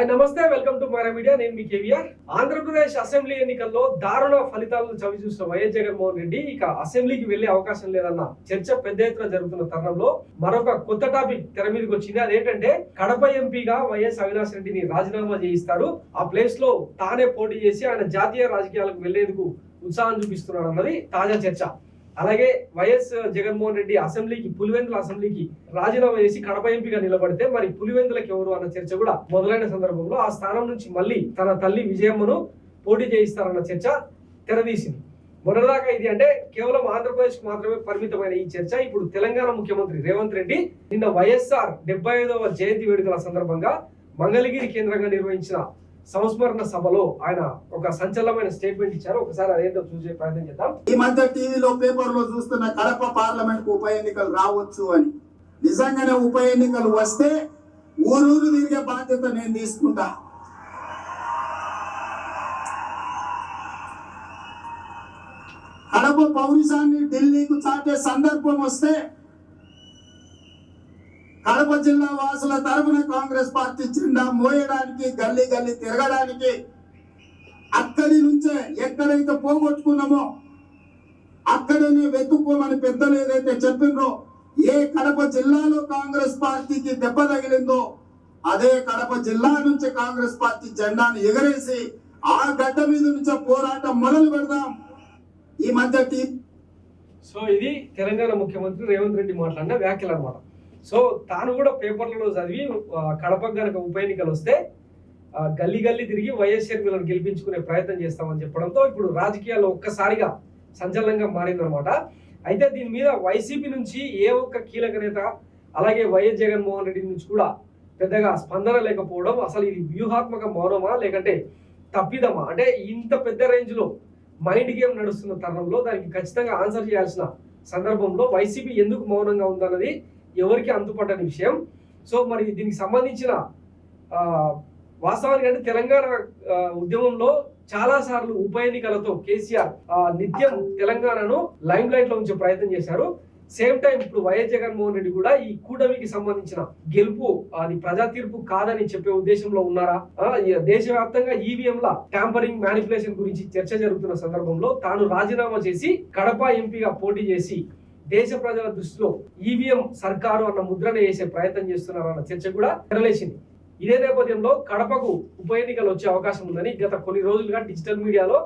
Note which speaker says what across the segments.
Speaker 1: Hi నమస్తే, welcome to Myra media. నేను మీ కేవీఆర్. ఆంధ్రప్రదేశ్ అసెంబ్లీ ఎన్నికల్లో దారుణ ఫలితాలను చవిచూసిన వైఎస్ జగన్మోహన్ రెడ్డి ఇక అసెంబ్లీకి వెళ్లే అవకాశం లేదన్న చర్చ పెద్ద ఎత్తున జరుగుతున్న తరుణంలో మరొక కొత్త టాపిక్ తెర మీదకి వచ్చింది. అదేంటంటే కడప ఎంపీగా వైఎస్ అవినాష్ రెడ్డిని రాజీనామా చేయిస్తారు. ఆ ప్లేస్ లో తానే పోటీ చేసి ఆయన జాతీయ రాజకీయాలకు వెళ్లేందుకు ఉత్సాహం చూపిస్తున్నాడు అన్నది తాజా చర్చ. అలాగే వైఎస్ జగన్మోహన్ రెడ్డి పులివెందుల అసెంబ్లీకి రాజీనామా చేసి కడప ఎంపీగా నిలబడితే మరి పులివెందులకు ఎవరు అన్న చర్చ కూడా మొదలైన సందర్భంలో ఆ స్థానం నుంచి మళ్ళీ తన తల్లి విజయమ్మను పోటీ చేయిస్తారన్న చర్చ తెరదీసింది. మొదటిదాకా ఇది అంటే కేవలం ఆంధ్రప్రదేశ్ కు మాత్రమే పరిమితమైన ఈ చర్చ ఇప్పుడు తెలంగాణ ముఖ్యమంత్రి రేవంత్ రెడ్డి నిన్న వైఎస్ఆర్ 75వ జయంతి వేడుకల సందర్భంగా మంగళగిరి కేంద్రంగా నిర్వహించిన సంస్మరణ సభలో ఆయన ఒక సంచలనమైన స్టేట్మెంట్ ఇచ్చారు. ఒకసారి అదేంటో చూసే ప్రయత్నం చేద్దాం.
Speaker 2: ఈ మధ్య టీవీలో పేపర్లో చూస్తున్న కడప పార్లమెంట్ కు ఉప ఎన్నికలు రావచ్చు అని. నిజంగానే ఉప ఎన్నికలు వస్తే ఊరూరు తిరిగే బాధ్యత నేను తీసుకుంటా. కడప పౌరుషాన్ని ఢిల్లీకి చాటే సందర్భం వస్తే కడప జిల్లా వాసుల తరపున కాంగ్రెస్ పార్టీ జెండా మోయడానికి గల్లీ గల్లీ తిరగడానికి అక్కడి నుంచే ఎక్కడైతే పోగొట్టుకున్నామో అక్కడనే వెతుక్కోమని పెద్దలు ఏదైతే చెప్పినో, ఏ కడప జిల్లాలో కాంగ్రెస్ పార్టీకి దెబ్బ తగిలిందో అదే కడప జిల్లా నుంచి కాంగ్రెస్ పార్టీ జెండాను ఎగరేసి ఆ గడ్డ మీద నుంచే పోరాటం మొదలు పెడదాం. ఈ మధ్య
Speaker 1: సో ఇది తెలంగాణ ముఖ్యమంత్రి రేవంత్ రెడ్డి మాట్లాడిన వ్యాఖ్యలు అన్నమాట. సో తాను కూడా పేపర్లలో చదివి కడపకు గనక ఉప ఎన్నికలు వస్తే గల్లీ గల్లీ తిరిగి వైఎస్ షర్మిలను గెలిపించుకునే ప్రయత్నం చేస్తామని చెప్పడంతో ఇప్పుడు రాజకీయాల్లో ఒక్కసారిగా సంచలనంగా మారిందనమాట. అయితే దీని మీద వైసీపీ నుంచి ఏ ఒక్క కీలక నేత అలాగే వైఎస్ జగన్మోహన్ రెడ్డి నుంచి కూడా పెద్దగా స్పందన లేకపోవడం, అసలు ఇది వ్యూహాత్మక మౌనమా లేకంటే తప్పిదమా అంటే ఇంత పెద్ద రేంజ్ లో మైండ్ గేమ్ నడుస్తున్న తరుణంలో దానికి ఖచ్చితంగా ఆన్సర్ చేయాల్సిన సందర్భంలో వైసీపీ ఎందుకు మౌనంగా ఉందన్నది ఎవరికి అంతుపట్టని విషయం. సో మరి దీనికి సంబంధించిన వాస్తవానికి అంటే తెలంగాణ ఉద్యమంలో చాలా సార్లు ఉప ఎన్నికలతో కేసీఆర్ నిత్యం తెలంగాణను లైమ్ లైట్ లో ఉంచే ప్రయత్నం చేశారు. సేమ్ టైం ఇప్పుడు వైఎస్ జగన్మోహన్ రెడ్డి కూడా ఈ కూటమికి సంబంధించిన గెలుపు అది ప్రజా తీర్పు కాదని చెప్పే ఉద్దేశంలో ఉన్నారా? దేశవ్యాప్తంగా ఈవీఎంల ట్యాంపరింగ్ మ్యానిపులేషన్ గురించి చర్చ జరుగుతున్న సందర్భంలో తాను రాజీనామా చేసి కడప ఎంపీగా పోటీ చేసి దేశ ప్రజల దృష్టిలో ఈవీఎం సర్కారు అన్న ముద్రణ వేసే ప్రయత్నం చేస్తున్నారన్న చర్చ కూడా తెరలేసింది. ఇదే నేపథ్యంలో కడపకు ఉప ఎన్నికలు వచ్చే అవకాశం ఉందని గత కొన్ని రోజులుగా డిజిటల్ మీడియాలో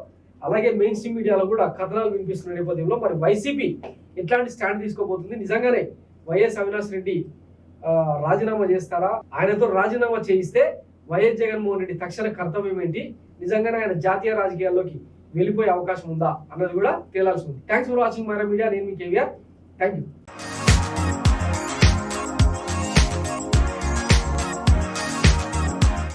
Speaker 1: అలాగే మెయిన్ స్ట్రీమ్ మీడియాలో కూడా కథనాలు వినిపిస్తున్న నేపథ్యంలో మరి వైసీపీ ఎట్లాంటి స్టాండ్ తీసుకోబోతుంది? నిజంగానే వైఎస్ అవినాష్ రెడ్డి రాజీనామా చేస్తారా? ఆయనతో రాజీనామా చేయిస్తే వైఎస్ జగన్మోహన్ రెడ్డి తక్షణ కర్తవ్యం ఏంటి? నిజంగానే ఆయన జాతీయ రాజకీయాల్లోకి వెళ్ళిపోయే అవకాశం ఉందా అన్నది కూడా తేలాల్సి ఉంది. Thanks for watching Myra media. నేను మీ కేవీఆర్. Thank you.